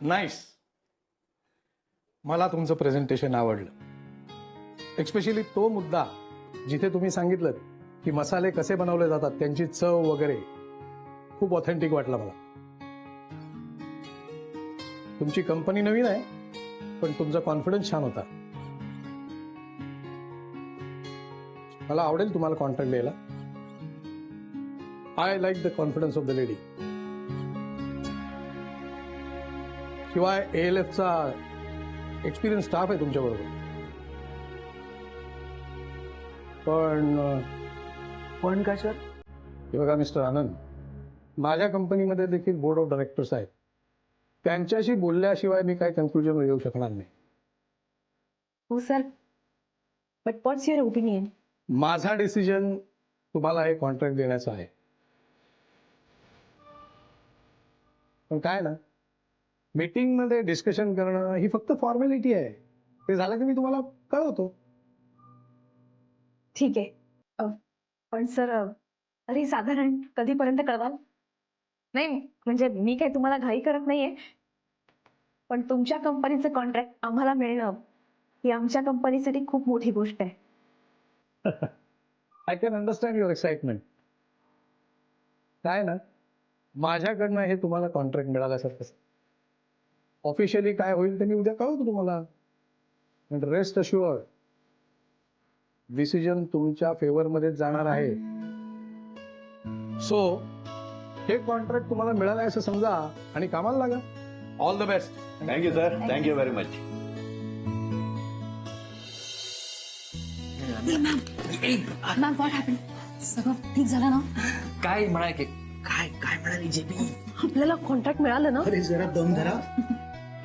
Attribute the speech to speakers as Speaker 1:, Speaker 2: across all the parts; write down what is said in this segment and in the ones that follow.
Speaker 1: Nice. मला तुमचं presentation आवडलं. एक्स्पेशली तो मुद्दा जिथे तुम्ही सांगितलं की मसाले कसे बनवले जातात, त्यांची चव वगैरे खूप ऑथेंटिक वाटलं मला. तुमची कंपनी नवीन आहे, पण तुमचा कॉन्फिडन्स छान होता. मला आवडेल तुम्हाला कॉन्ट्रॅक्ट द्यायला. I like the confidence of the lady. शिवाय ALFचा एक्सपिरियन्स स्टाफ आहे तुमच्याबरोबर. पण
Speaker 2: काय सर?
Speaker 1: हे बघा मिस्टर आनंद, माझ्या कंपनीमध्ये देखील बोर्ड ऑफ डायरेक्टर्स आहेत. त्यांच्याशी बोलल्याशिवाय मी काय कन्क्लुजन येऊ शकणार नाही.
Speaker 3: हो sir, but what's your opinion?
Speaker 1: माझा डिसिजन तुम्हाला हे कॉन्ट्रॅक्ट देण्याचा आहे. पण काय ना, मीटिंग मध्ये डिस्कशन करणं ही फक्त फॉर्मॅलिटी आहे. ते झालं की मी तुम्हाला कळवतो.
Speaker 3: ठीक आहे. पण सर, तरी साधारण कधीपर्यंत कळवाल? नाही म्हणजे मी काही तुम्हाला घाई करत नाहीये, पण तुमच्या कंपनीचं कॉन्ट्रॅक्ट आम्हाला मिळणं ही आमच्या कंपनीसाठी खूप मोठी गोष्ट आहे.
Speaker 1: I can understand your excitement. काय ना, माझ्याकडनं हे तुम्हाला कॉन्ट्रॅक्ट मिळाल्यासारखं. ऑफिशियली काय होईल ते मी उद्या कळवतो तुम्हाला. रेस्ट अश्युअर्ड, डिसिजन तुमच्या फेवरमध्ये जाणार आहे. सो हे कॉन्ट्रॅक्ट तुम्हाला मिळालंय असं समजा आणि कामाला लागा. All the best.
Speaker 4: Thank you sir. Thank you very much.
Speaker 5: Ma'am what happen? सगळं ठीक झालं ना?
Speaker 2: काय म्हणाय की काय काय म्हणाली जेबी?
Speaker 3: आपल्याला कॉन्ट्रॅक्ट मिळालं ना?
Speaker 2: अरे जरा दम धरा.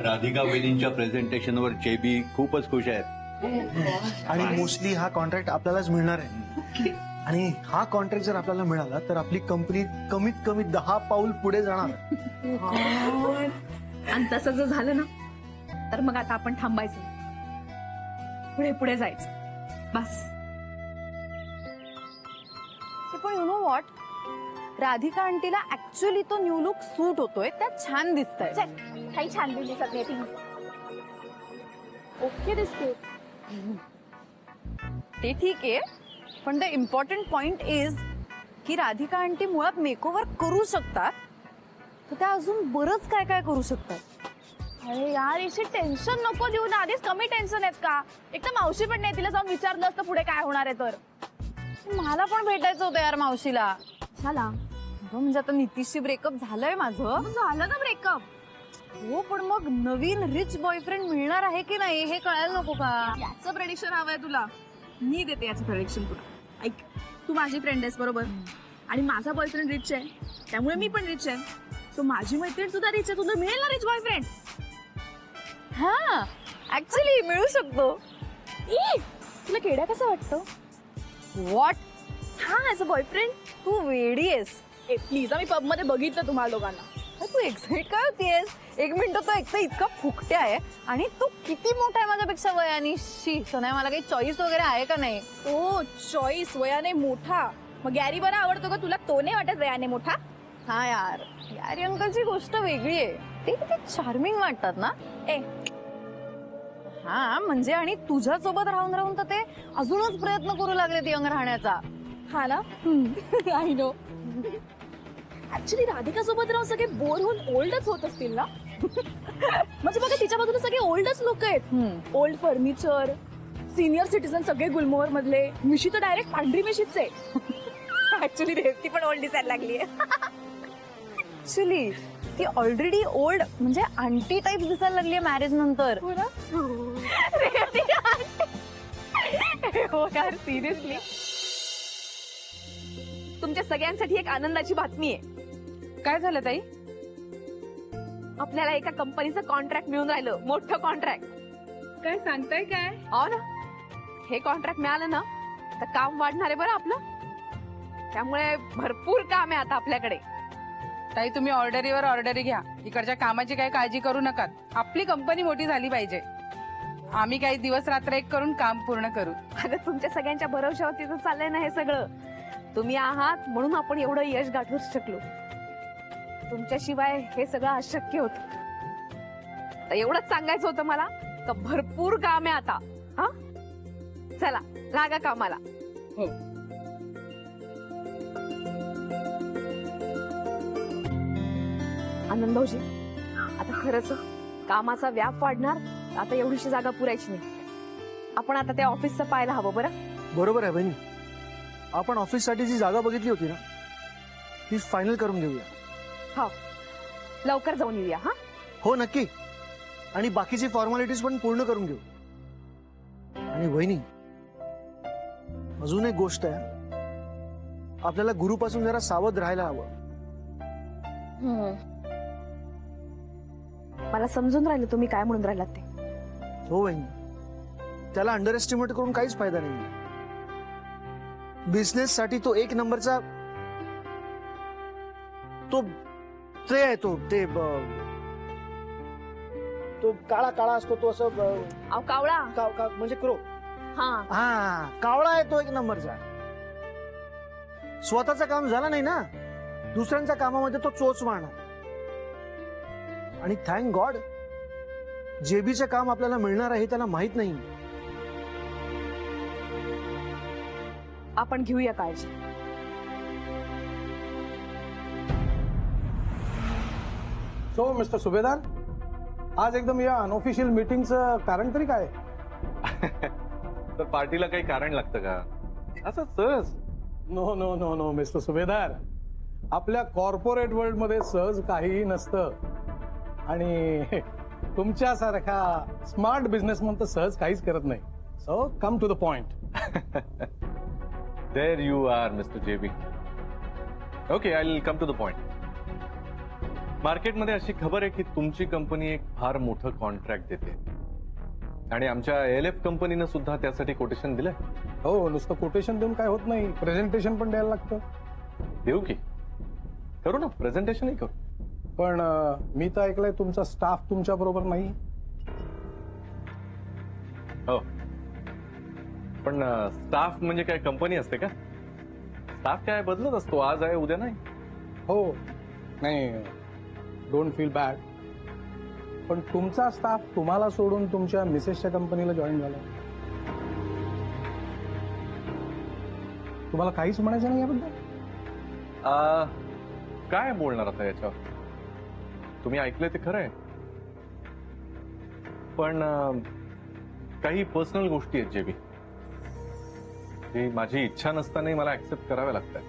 Speaker 4: राधिका वहिनींच्या प्रेझेंटेशनवर जेबी खूपच खुश आहेत.
Speaker 6: आणि मोस्टली हा कॉन्ट्रॅक्ट आपल्यालाच मिळणार आहे. आणि हा कॉन्ट्रॅक्ट जर आपल्याला मिळाला तर आपली कंपनी कमीत कमी 10 पाऊल पुढे जाणार.
Speaker 3: आणि तसं जर झालं ना, तर मग आता आपण थांबायचं, पुढे पुढे जायचं बस.
Speaker 5: पण यु नो व्हॉट, राधिका आंटीला ऍक्च्युअली तो न्यू लुक सूट होतोय, त्यात छान दिसतंय.
Speaker 3: काही छान दिली सगळे.
Speaker 5: ओके दिसते ते, ठीक आहे. पण द इम्पॉर्टंट पॉइंट इज की राधिका आंटी मुळात मेकओव्हर करू शकतात, तर त्या अजून बरंच काय काय करू शकतात.
Speaker 7: अरे यार, इशी टेन्शन नको देऊ ना. आधीच कमी टेन्शन आहेत का? एक तर मावशी पण नाही, तिला जाऊन विचारलं असतं पुढे काय होणार आहे तर.
Speaker 5: मला पण भेटायचं होतं यार मावशीला.
Speaker 7: झाला
Speaker 5: म्हणजे आता नितीशशी ब्रेकअप झालंय माझं.
Speaker 7: झालं ना ब्रेकअप?
Speaker 5: हो, पण मग नवीन रिच बॉयफ्रेंड मिळणार आहे की नाही हे कळायला नको का?
Speaker 7: याचं प्रेडिक्शन हवंय तुला? मी देते याचं प्रेडिक्शन तुला. ऐक, तू माझी फ्रेंड आहेस बरोबर, आणि माझा बॉयफ्रेंड रिच आहे, त्यामुळे मी पण रिच आहे. सो माझी मैत्रीण सुद्धा रिच आहे, तुला मिळेल ना रिच बॉयफ्रेंड?
Speaker 5: हा, ऍक्च्युली मिळू शकतो.
Speaker 7: तुला केड्या कसं वाटतं?
Speaker 5: व्हॉट?
Speaker 7: हा, ऍज अ बॉयफ्रेंड?
Speaker 5: तू वेडी आहेस.
Speaker 7: ए प्लीज, आम्ही पब मध्ये बघितलं तुम्हाला दोघांना.
Speaker 5: तू एक्साइट काय होतीयस? एक मिनिट, तो एक तर इतका फुकट्या आहे आणि तू किती मोठा आहे माझ्यापेक्षा वयाने. शी, सनाय मला काही चॉईस वगैरे आहे का नाही?
Speaker 7: ओ चॉईस, वयाने मोठा. मग गॅरी बरा आवडतो का तुला? तो नाही वाटत वयाने मोठा?
Speaker 5: हा यार, गॅरी अंकलची गोष्ट वेगळी आहे. ते किती चार्मिंग वाटतात ना.
Speaker 7: ए
Speaker 5: हा म्हणजे, आणि तुझ्या सोबत राहून राहून तर ते अजूनच प्रयत्न करू लागले यंग राहण्याचा.
Speaker 7: हा ना? I know. ऍक्च्युली राधिका सोबत राहून सगळे बोर होऊन ओल्डच होत असतील ना? म्हणजे बघा, तिच्या बाजूला सगळे ओल्डच लोक आहेत. ओल्ड फर्निचर, सिनियर सिटीजन सगळे गुलमोहर मधले. मिशी तर डायरेक्ट पांढरी मिशीच आहे. ऍक्च्युली रेवती पण ओल्ड दिसायला लागली आहे.
Speaker 5: ऍक्च्युली ती ऑलरेडी ओल्ड म्हणजे आंटी टाईप दिसायला लागली मॅरेज नंतर.
Speaker 7: हो ना?
Speaker 5: हो यार, सिरियसली.
Speaker 7: तुमच्या सगळ्यांसाठी एक आनंदाची बातमी आहे.
Speaker 5: काय झालं ताई?
Speaker 7: आपल्याला एका कंपनीचं कॉन्ट्रॅक्ट मिळून राहिलं, मोठं कॉन्ट्रॅक्ट.
Speaker 3: काय सांगताय काय?
Speaker 7: हो ना, हे कॉन्ट्रॅक्ट मिळालं ना तर काम वाढणार आहे बरं आपलं. त्यामुळे भरपूर काम आहे आता आपल्याकडे.
Speaker 8: ताई, तुम्ही ऑर्डरीवर ऑर्डरी घ्या. इकडच्या कामाची काही काळजी करू नका. आपली कंपनी मोठी झाली पाहिजे. आम्ही काही दिवस रात्र एक करून काम पूर्ण करू.
Speaker 7: आता तुमच्या सगळ्यांच्या भरवशावरती तर चाललंय ना हे सगळं. तुम्ही आहात म्हणून आपण एवढं यश गाठवू शकलो. तुमच्याशिवाय हे सगळं अशक्य होतं.
Speaker 3: तर एवढंच सांगायचं होतं मला का भरपूर काम आहे आता. हा चला लागा कामाला. आनंद भाऊजी, आता खरंच कामाचा व्याप वाढणार. आता एवढीशी जागा पुरायची नाही. आपण आता त्या ऑफिसचं पाहायला हवं. बरं
Speaker 6: बरोबर आहे बहिणी. आपण ऑफिससाठी जी जागा बघितली होती ना ती फायनल करून घेऊया.
Speaker 3: लवकर जाऊन येऊया. हा
Speaker 6: हो नक्की. आणि बाकीची फॉर्मॅलिटीज पण पूर्ण करून घेऊ. आणि वहिनी, अजून एक गोष्ट आहे, आपल्याला गुरुपासून जरा सावध राहायला हवं.
Speaker 3: मला समजून राहिलं तुम्ही काय म्हणून राहिलात ते.
Speaker 6: हो वहिनी, त्याला अंडर एस्टिमेट करून काहीच फायदा नाही. बिझनेस साठी तो एक नंबरचा तो ते आहे. तो काळा काळा असतो तो असं
Speaker 3: अहो कावळा.
Speaker 6: म्हणजे क्रो.
Speaker 3: हा
Speaker 6: हा कावळा आहे तो एक नंबरचा. स्वतःचं काम झालं नाही ना, दुसऱ्यांच्या कामामध्ये तो चोच मारणार. आणि थँक गॉड जेबीचं काम आपल्याला मिळणार आहे त्याला माहित नाही.
Speaker 3: आपण घेऊया काळजी.
Speaker 1: सो मिस्टर सुभेदार, आज एकदम या अनऑफिशियल मीटिंगचं कारण तरी काय?
Speaker 9: तर पार्टीला काही कारण लागतं का असं सहज?
Speaker 1: No no no no mister Subhedar, आपल्या कॉर्पोरेट वर्ल्ड मध्ये सहज काहीही नसतं. आणि तुमच्यासारखा स्मार्ट बिझनेसमन तर सहज काहीच करत नाही. So come to the point.
Speaker 9: There you are mister JB. Okay, I will come to the point. मार्केटमध्ये अशी खबर आहे की तुमची कंपनी एक फार मोठं कॉन्ट्रॅक्ट देते आणि आमच्या ALF कंपनीनं सुद्धा त्यासाठी कोटेशन दिलंय.
Speaker 1: हो, नुसतं कोटेशन देऊन काय होत नाही, प्रेझेंटेशन पण द्यायला लागतं.
Speaker 9: देऊ की? करू ना, प्रेझेंटेशनही करू.
Speaker 1: पण मी तर ऐकलंय तुमचा स्टाफ तुमच्या बरोबर नाही.
Speaker 9: हो, पण स्टाफ म्हणजे काय कंपनी असते का? स्टाफ काय बदलत असतो, आज आहे उद्या नाही.
Speaker 1: हो, नाही, डोंट फील बॅड. पण तुमचा स्टाफ तुम्हाला सोडून तुमच्या मिसेसच्या कंपनीला जॉईन झाला. तुम्हाला काहीच म्हणायचं नाही याबद्दल?
Speaker 9: काय बोलणार आता याच्यावर? तुम्ही ऐकलंय ते खरं आहे, पण काही पर्सनल गोष्टी आहेत जेबी, जी माझी इच्छा नसतानाही मला ऍक्सेप्ट कराव्या लागतात.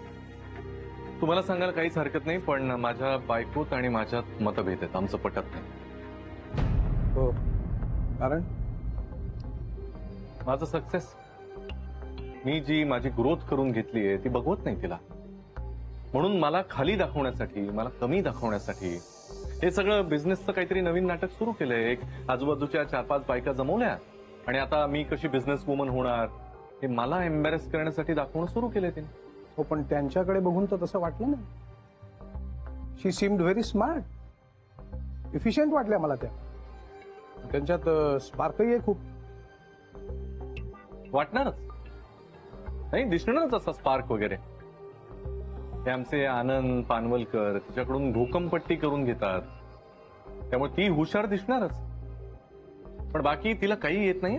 Speaker 9: तुम्हाला सांगायला काहीच हरकत नाही, पण माझ्या बायकोत आणि माझ्यात मतभेद आहेत. आमचं पटत नाही.
Speaker 1: हो, कारण
Speaker 9: माझं सक्सेस, मी जी माझी ग्रोथ करून घेतली आहे ती बघवत नाही तिला. म्हणून मला खाली दाखवण्यासाठी, मला कमी दाखवण्यासाठी हे सगळं बिझनेसचं काहीतरी नवीन नाटक सुरू केलंय. एक आजूबाजूच्या 4-5 बायका जमवल्या आणि आता मी कशी बिझनेस वुमन होणार हे मला एम्बॅरेस करण्यासाठी दाखवणं सुरू केलंय तिने.
Speaker 1: हो, पण त्यांच्याकडे बघून तर तसं वाटलं नाही. शी सीम्ड व्हेरी स्मार्ट, इफिशियंट वाटल्या मला त्या. त्यांच्यात स्पार्कही आहे खूप.
Speaker 9: वाटणारच नाही, दिसणारच असा स्पार्क वगैरे. हे आमचे आनंद पानवलकर तिच्याकडून भूकंपट्टी करून घेतात, त्यामुळे ती हुशार दिसणारच. पण बाकी तिला काही येत नाही.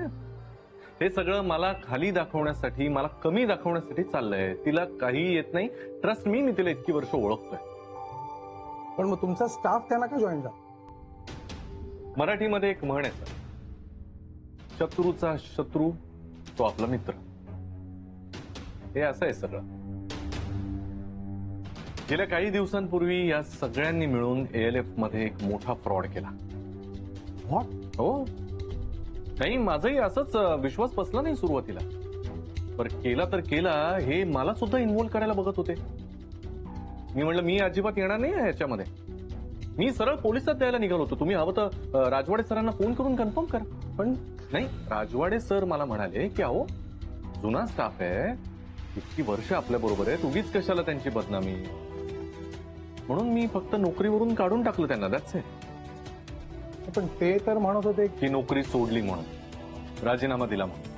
Speaker 9: हे सगळं मला खाली दाखवण्यासाठी, मला कमी दाखवण्यासाठी चाललंय. तिला काही येत नाही. ट्रस्ट मी तिला इतकी वर्ष ओळखतोय.
Speaker 1: पण मग तुमचा स्टाफ त्यांना का जॉईन झाला?
Speaker 9: मराठीमध्ये एक म्हण आहे सर, शत्रूचा शत्रू तो आपला मित्र. हे असं आहे सगळं. गेल्या काही दिवसांपूर्वी या सगळ्यांनी मिळून ALF मध्ये एक मोठा फ्रॉड केला. हो, नाही, माझंही असंच विश्वास बसला नाही सुरुवातीला. पण केला तर केला, हे मला सुद्धा इन्व्हॉल्व करायला बघत होते. मी म्हणलं मी अजिबात येणार नाही ह्याच्यामध्ये. मी सरळ पोलिसात द्यायला निघालो होतो. तुम्ही हवं तर राजवाडे सरांना फोन करून कन्फर्म करा. पण नाही, राजवाडे सर मला म्हणाले की अहो जुना स्टाफ आहे, इतकी वर्ष आपल्या बरोबर आहे, उगीच कशाला त्यांची बदनामी. म्हणून मी फक्त नोकरीवरून काढून टाकलं त्यांना. That's it.
Speaker 1: पण ते तर म्हणत होते
Speaker 9: की नोकरी सोडली म्हणून, राजीनामा दिला म्हणून.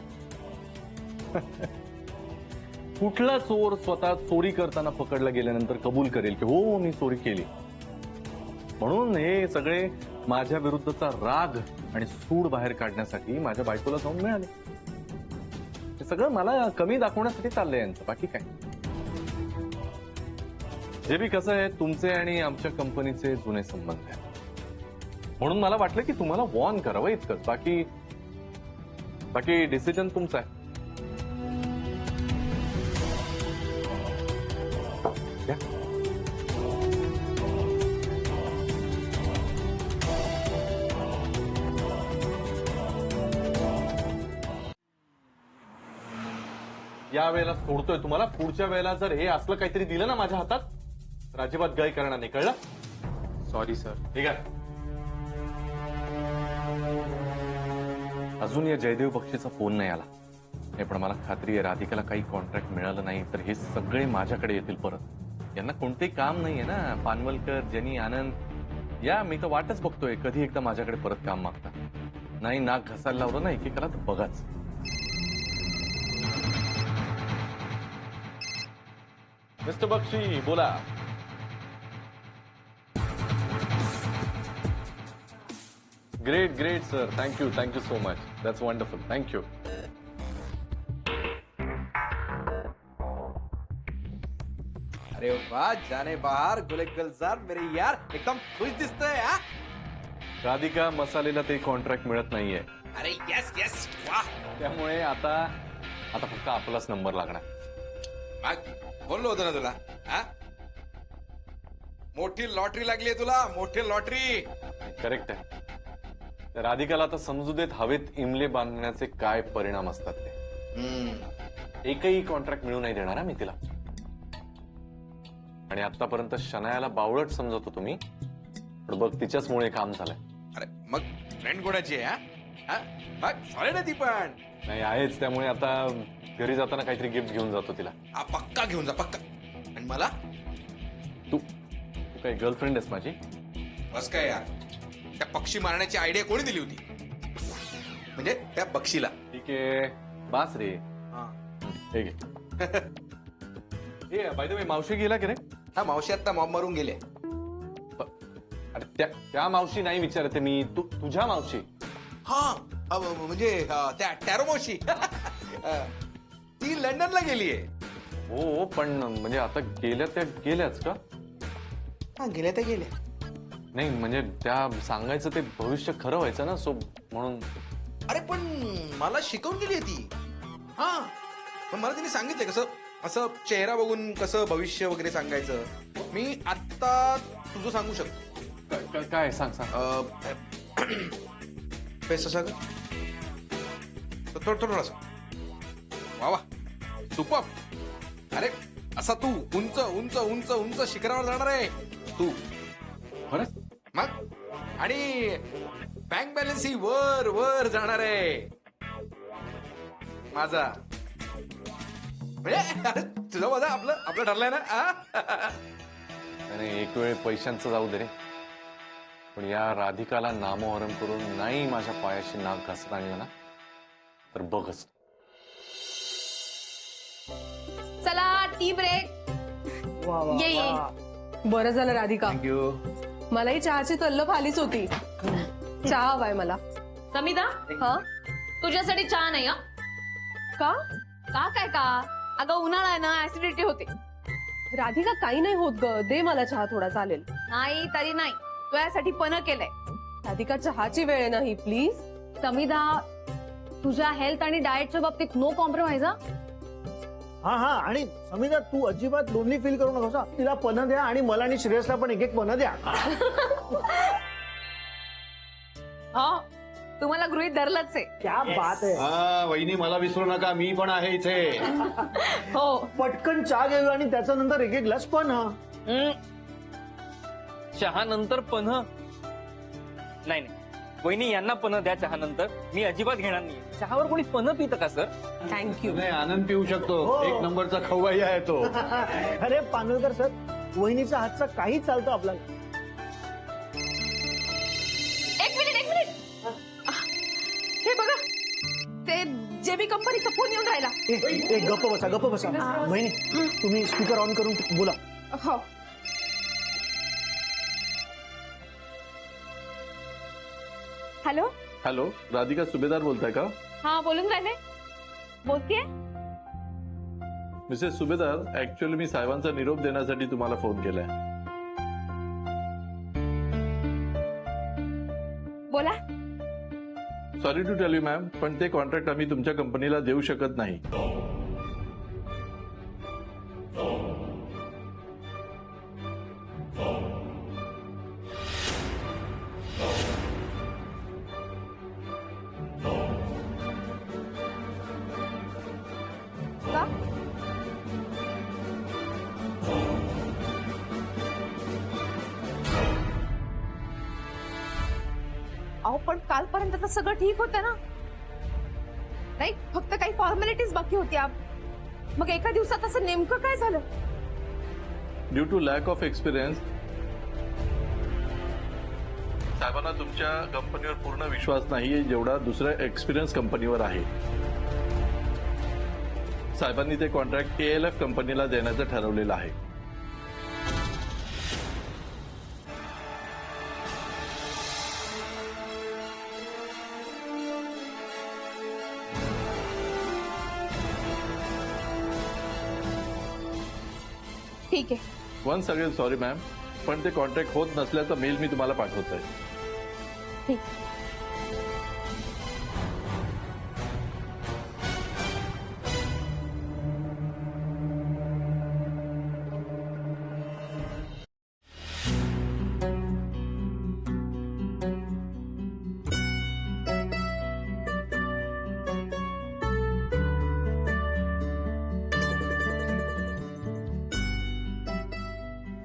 Speaker 9: कुठला चोर स्वतः चोरी करताना पकडला गेल्यानंतर कबूल करेल की हो मी चोरी केली? म्हणून हे सगळे माझ्या विरुद्धचा राग आणि सूड बाहेर काढण्यासाठी माझ्या बायकोला जाऊन मिळाले. हे सगळं मला कमी दाखवण्यासाठी चाललंय यांचं, बाकी काय. जे बी कसं आहे, तुमचे आणि आमच्या कंपनीचे जुने संबंध आहेत, म्हणून मला वाटलं की तुम्हाला वॉर्न करावं इतकंच. बाकी डिसिजन तुमचा आहे. घ्या. या वेळेला सोडतोय तुम्हाला. पुढच्या वेळेला जर हे असलं काहीतरी दिलं ना माझ्या हातात तर अजिबात गाय करणार नाही, कळलं?
Speaker 10: Sorry sir.
Speaker 9: ठीक आहे. अजून या जयदेव बक्षीचा फोन नाही आला. हे पण मला खात्री आहे राधिकाला काही कॉन्ट्रॅक्ट मिळालं नाही तर हे सगळे माझ्याकडे येतील परत. यांना कोणतेही काम नाहीये ना. पानवलकर, जेनी, आनंद, या मी तर वाटच बघतोय कधी एकदा माझ्याकडे परत काम मागतात. नाही नाक घसायला लावलं ना एकेकाला तर बघाच. मिस्टर बक्षी बोला. Great sir. Thank you so much. That's wonderful. Thank you.
Speaker 10: अरे वाह, जाने बाहर गुलजार मेरे यार एकदम खुश दिसतोय. हा
Speaker 9: राधिका मसालेला ते कॉन्ट्रॅक्ट मिळत नाहीये.
Speaker 10: अरे यस यस वाह.
Speaker 9: त्यामुळे आता फक्त आपलाच नंबर लागणार.
Speaker 10: बोललो होतो ना तुला. हा मोठी लॉटरी लागली आहे तुला, मोठी लॉटरी.
Speaker 9: करेक्ट आहे. त्या राधिकाला आता समजू देत हवेत इमले बांधण्याचे काय परिणाम असतात ते. एकही कॉन्ट्रॅक्ट मिळू नाही देणार मी तिला. आणि आतापर्यंत शनायाला बावळट समजत होतो मी, पण बघ तिच्याचमुळे काम झालंय.
Speaker 10: अरे मग फ्रेंड कोणाची आहे? हा मग सॉलिड आहे ती पण.
Speaker 9: नाही आहेच. त्यामुळे आता घरी जाताना काहीतरी गिफ्ट घेऊन जातो तिला.
Speaker 10: हा पक्का घेऊन जा, पक्का. आणि मला
Speaker 9: तू काही गर्लफ्रेंड आहेस माझी?
Speaker 10: बस काय यार, त्या पक्षी मारण्याची आयडिया कोणी दिली होती? म्हणजे त्या पक्षीला.
Speaker 9: ठीक आहे बास रे. हे घे. बाय द वे मावशी गेला की रे?
Speaker 10: हा मावशी आता मॉब मारून गेले.
Speaker 9: अरे त्या मावशी नाही विचारते मी, तुझ्या मावशी.
Speaker 10: हा म्हणजे त्या टॅरो मावशी. ती लंडनला गेलीये.
Speaker 9: हो पण म्हणजे आता गेल्याच का?
Speaker 10: हा गेल्या त्या गेल्या.
Speaker 9: नाही म्हणजे त्या सांगायचं ते भविष्य खरं व्हायचं ना, सो म्हणून.
Speaker 10: अरे पण मला शिकवून गेली ती. हा पण मला तिने सांगितलंय कसं असं चेहरा बघून कसं भविष्य वगैरे सांगायचं. मी आत्ता तुझं सांगू शकतो.
Speaker 9: काय सांग.
Speaker 10: पैसा सांग थोडासा. वा वा सुपर. अरे असा तू उंच उंच उंच उंच शिखरावर जाणार आहे तू.
Speaker 9: खरंच?
Speaker 10: मग आणि बँक बॅलन्स ही वर वर जाणार आहे माझा. म्हणजे अरे तुझं माझा आपलं ठरलंय ना.
Speaker 9: आणि एक वेळ पैशांचं जाऊ दे रे, पण या राधिकाला नामोहरम करून नाही माझ्या पायाशी नाक घासत आणलं ना तर बघच.
Speaker 7: चला टी ब्रेक. ये.
Speaker 11: बरं झालं राधिका,
Speaker 2: थँक्यू.
Speaker 11: मलाही चहाची तल्लफ आलीच होती. चहा हवाय मला.
Speaker 7: समिता,
Speaker 11: हा
Speaker 7: तुझ्यासाठी चहा नाही हा?
Speaker 11: का?
Speaker 7: काय का? अगं उन्हाळा आहे ना, ऍसिडिटी होते.
Speaker 11: राधिका काही नाही होत ग, दे मला चहा थोडा. चालेल?
Speaker 7: नाही तरी नाही, तुझ्यासाठी पण केलंय.
Speaker 11: राधिका चहाची वेळ नाही प्लीज.
Speaker 7: समिता, तुझ्या हेल्थ आणि डाएटच्या बाबतीत नो कॉम्प्रोमाइज.
Speaker 6: हा आणि समिता तू अजिबात लोनली फील करू नकोस. तिला पन्ह द्या आणि मला आणि श्रेयसला पण एक पन्ह द्या.
Speaker 7: हा तुम्हाला गृहीत धरलंच आहे.
Speaker 6: क्या बात आहे.
Speaker 4: हा वहिनी मला विसरू नका, मी पण आहे इथे.
Speaker 7: हो
Speaker 6: पटकन चहा घेऊया आणि त्याच्यानंतर एक ग्लास पन्ह.
Speaker 2: चहा नंतर पन्ह? नाही वहिनी यांना पन्ह द्या चहा नंतर. मी अजिबात घेणार नाही. चहावर कोणी पन्ह पितं का सर?
Speaker 11: थँक्यू.
Speaker 4: नाही आनंद पिऊ शकतो.
Speaker 6: हो.
Speaker 4: एक नंबरचा खवय्ये आहे तो.
Speaker 6: अरे पानवलकर सर, वहिनीचा हातचा काही चालतो आपल्याला.
Speaker 7: एक मिनिट. हे बघा, ते जेबी कंपनीचा फोन येऊन राहिला.
Speaker 6: गप्प बसा. वहिनी तुम्ही स्पीकर ऑन करून बोला.
Speaker 7: हो
Speaker 3: हॅलो.
Speaker 9: हॅलो, राधिका सुभेदार बोलताय का?
Speaker 3: हा, बोलून राहिले. बोलतेय.
Speaker 9: मिसेस सुभेदार, ऍक्च्युअली मी साहेबांचा निरोप देण्यासाठी तुम्हाला फोन केलाय.
Speaker 3: बोला.
Speaker 9: Sorry to tell you ma'am, पण ते कॉन्ट्रॅक्ट आम्ही तुमच्या कंपनीला देऊ शकत नाही.
Speaker 3: का? अहो, पण कालपर्यंत तर सगळं ठीक होतं ना. नाही, फक्त काही फॉर्मॅलिटीज बाकी होत्या. मग एका दिवसात असं नेमकं काय झालं?
Speaker 9: Due to lack of experience साहेबांना तुमच्या कंपनीवर पूर्ण विश्वास नाही जेवढा दुसऱ्या एक्सपिरियन्स कंपनीवर आहे. साहेबांनी ते कॉन्ट्रॅक्ट ALF कंपनीला देण्याचं ठरवलेलं आहे.
Speaker 3: ठीक आहे.
Speaker 9: वन्स अगेन सॉरी मॅम, पण ते कॉन्ट्रॅक्ट होत नसल्याचा मेल मी तुम्हाला पाठवतोय.
Speaker 3: ठीक.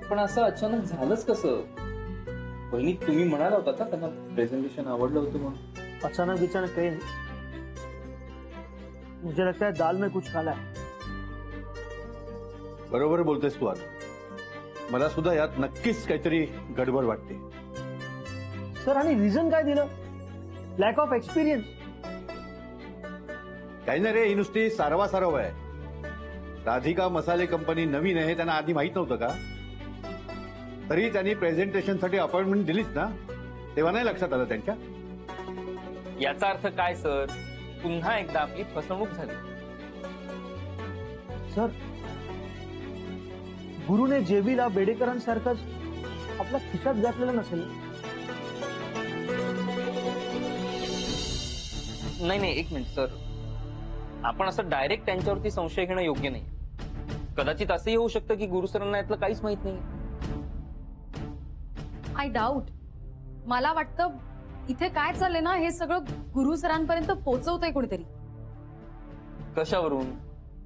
Speaker 2: पण असं अचानक झालंच कसं? बहिणी, तुम्ही म्हणाला होता का त्यांना प्रेझेंटेशन आवडलं होतं म्हणून?
Speaker 6: अचानक बिचानक कहीं नहीं, मुझे लगता है दाल में कुछ काला है.
Speaker 4: बरोबर बोलतेस तू आज. मला सुद्धा यात नक्कीच काहीतरी गडबड वाटते.
Speaker 6: सर, आणि रिझन काय दिलं? Lakh of experience.
Speaker 4: काही नाही रे, ही नुसती सारवा आहे. राधिका मसाले कंपनी नवीन आहे, त्यांना आधी माहित नव्हतं का? तरी त्यांनी प्रेझेंटेशनसाठी अपॉइंटमेंट दिलीच ना, तेव्हा नाही लक्षात आलं त्यांच्या?
Speaker 2: याचा अर्थ काय सर? पुन्हा एकदा आपली फसवणूक झाली.
Speaker 6: सर, गुरुने जेबीला बेडेकरांसारखंच आपल्या खिशात घातलेलं नसेल.
Speaker 2: नाही, एक मिनिट सर. आपण असं डायरेक्ट त्यांच्यावरती संशय घेणं योग्य नाही. कदाचित असंही होऊ शकतं की गुरु सरांना यातलं काहीच माहित नाही.
Speaker 5: I doubt. मला वाटतं इथे काय चाललंय ना, हे सगळं गुरु सरांपर्यंत पोहोचवतंय कोणीतरी.
Speaker 2: कशावरून?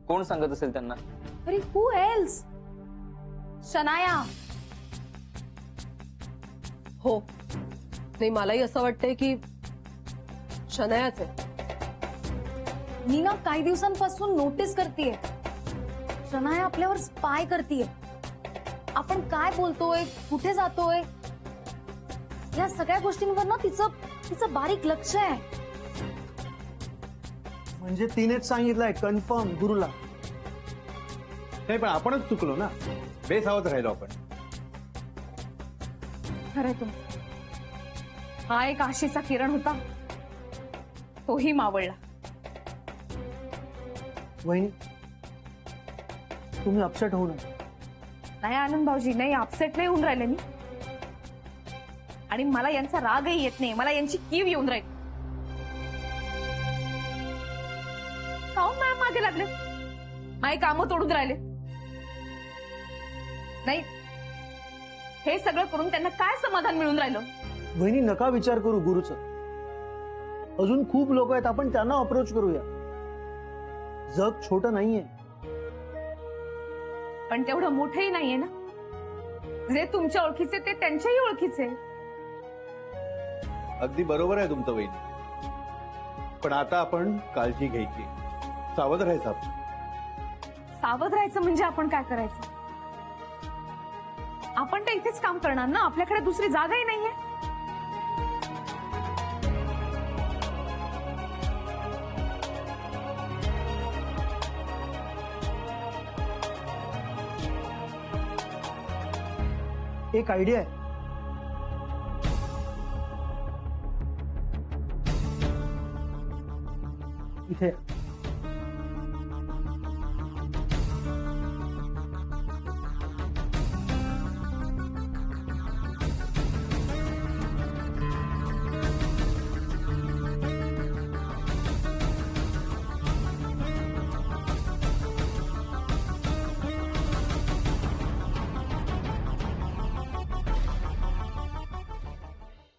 Speaker 2: कोण सांगत असेल त्यांना?
Speaker 5: अरे हू एल्स? शनाया.
Speaker 11: हो, नाही मलाही असं वाटतंय की शनायाच आहे.
Speaker 5: मी ना काही दिवसांपासून नोटीस करतेय, शनाया आपल्यावर स्पाय करतेय. आपण काय बोलतोय, कुठे जातोय, या सगळ्या गोष्टींवर ना तिचं बारीक लक्ष आहे.
Speaker 6: म्हणजे तिनेच सांगितलंय कन्फर्म गुरुला.
Speaker 4: नाही, पण आपणच चुकलो ना, बेसावध राहिलो आपण.
Speaker 3: खरंय तुम. हा एक आशेचा किरण होता, तोही मावळला.
Speaker 6: वहिनी, तुम्ही अपसेट होऊ नका.
Speaker 3: नाही आनंद भाऊजी, नाही, अपसेट नाही होऊन राहिले मी. आणि मला यांचा रागही येत नाही, मला यांची कीव येऊन राहील. काहून मॅम मागे लागले? माझी कामं तोडून राहिले. नाही, हे सगळं करून त्यांना काय समाधान मिळून राहिलं?
Speaker 6: वहिनी, नका विचार करू गुरुचं. अजून खूप लोक आहेत, आपण त्यांना अप्रोच करूया. जग छोटं नाहीये.
Speaker 3: पण तेवढं मोठंही नाहीये ना. जे तुमच्या ओळखीचे ते त्यांच्याही ओळखीचे.
Speaker 4: अगदी बरोबर आहे तुमचं वहिनी, पण आता आपण काळजी घ्यायची, सावध राहायचं. आपण
Speaker 3: सावध राहायचं म्हणजे आपण काय करायचं? आपण तर इथेच काम करणार ना, आपल्याकडे दुसरी जागाही नाहीये.
Speaker 6: एक आयडिया आहे. इथे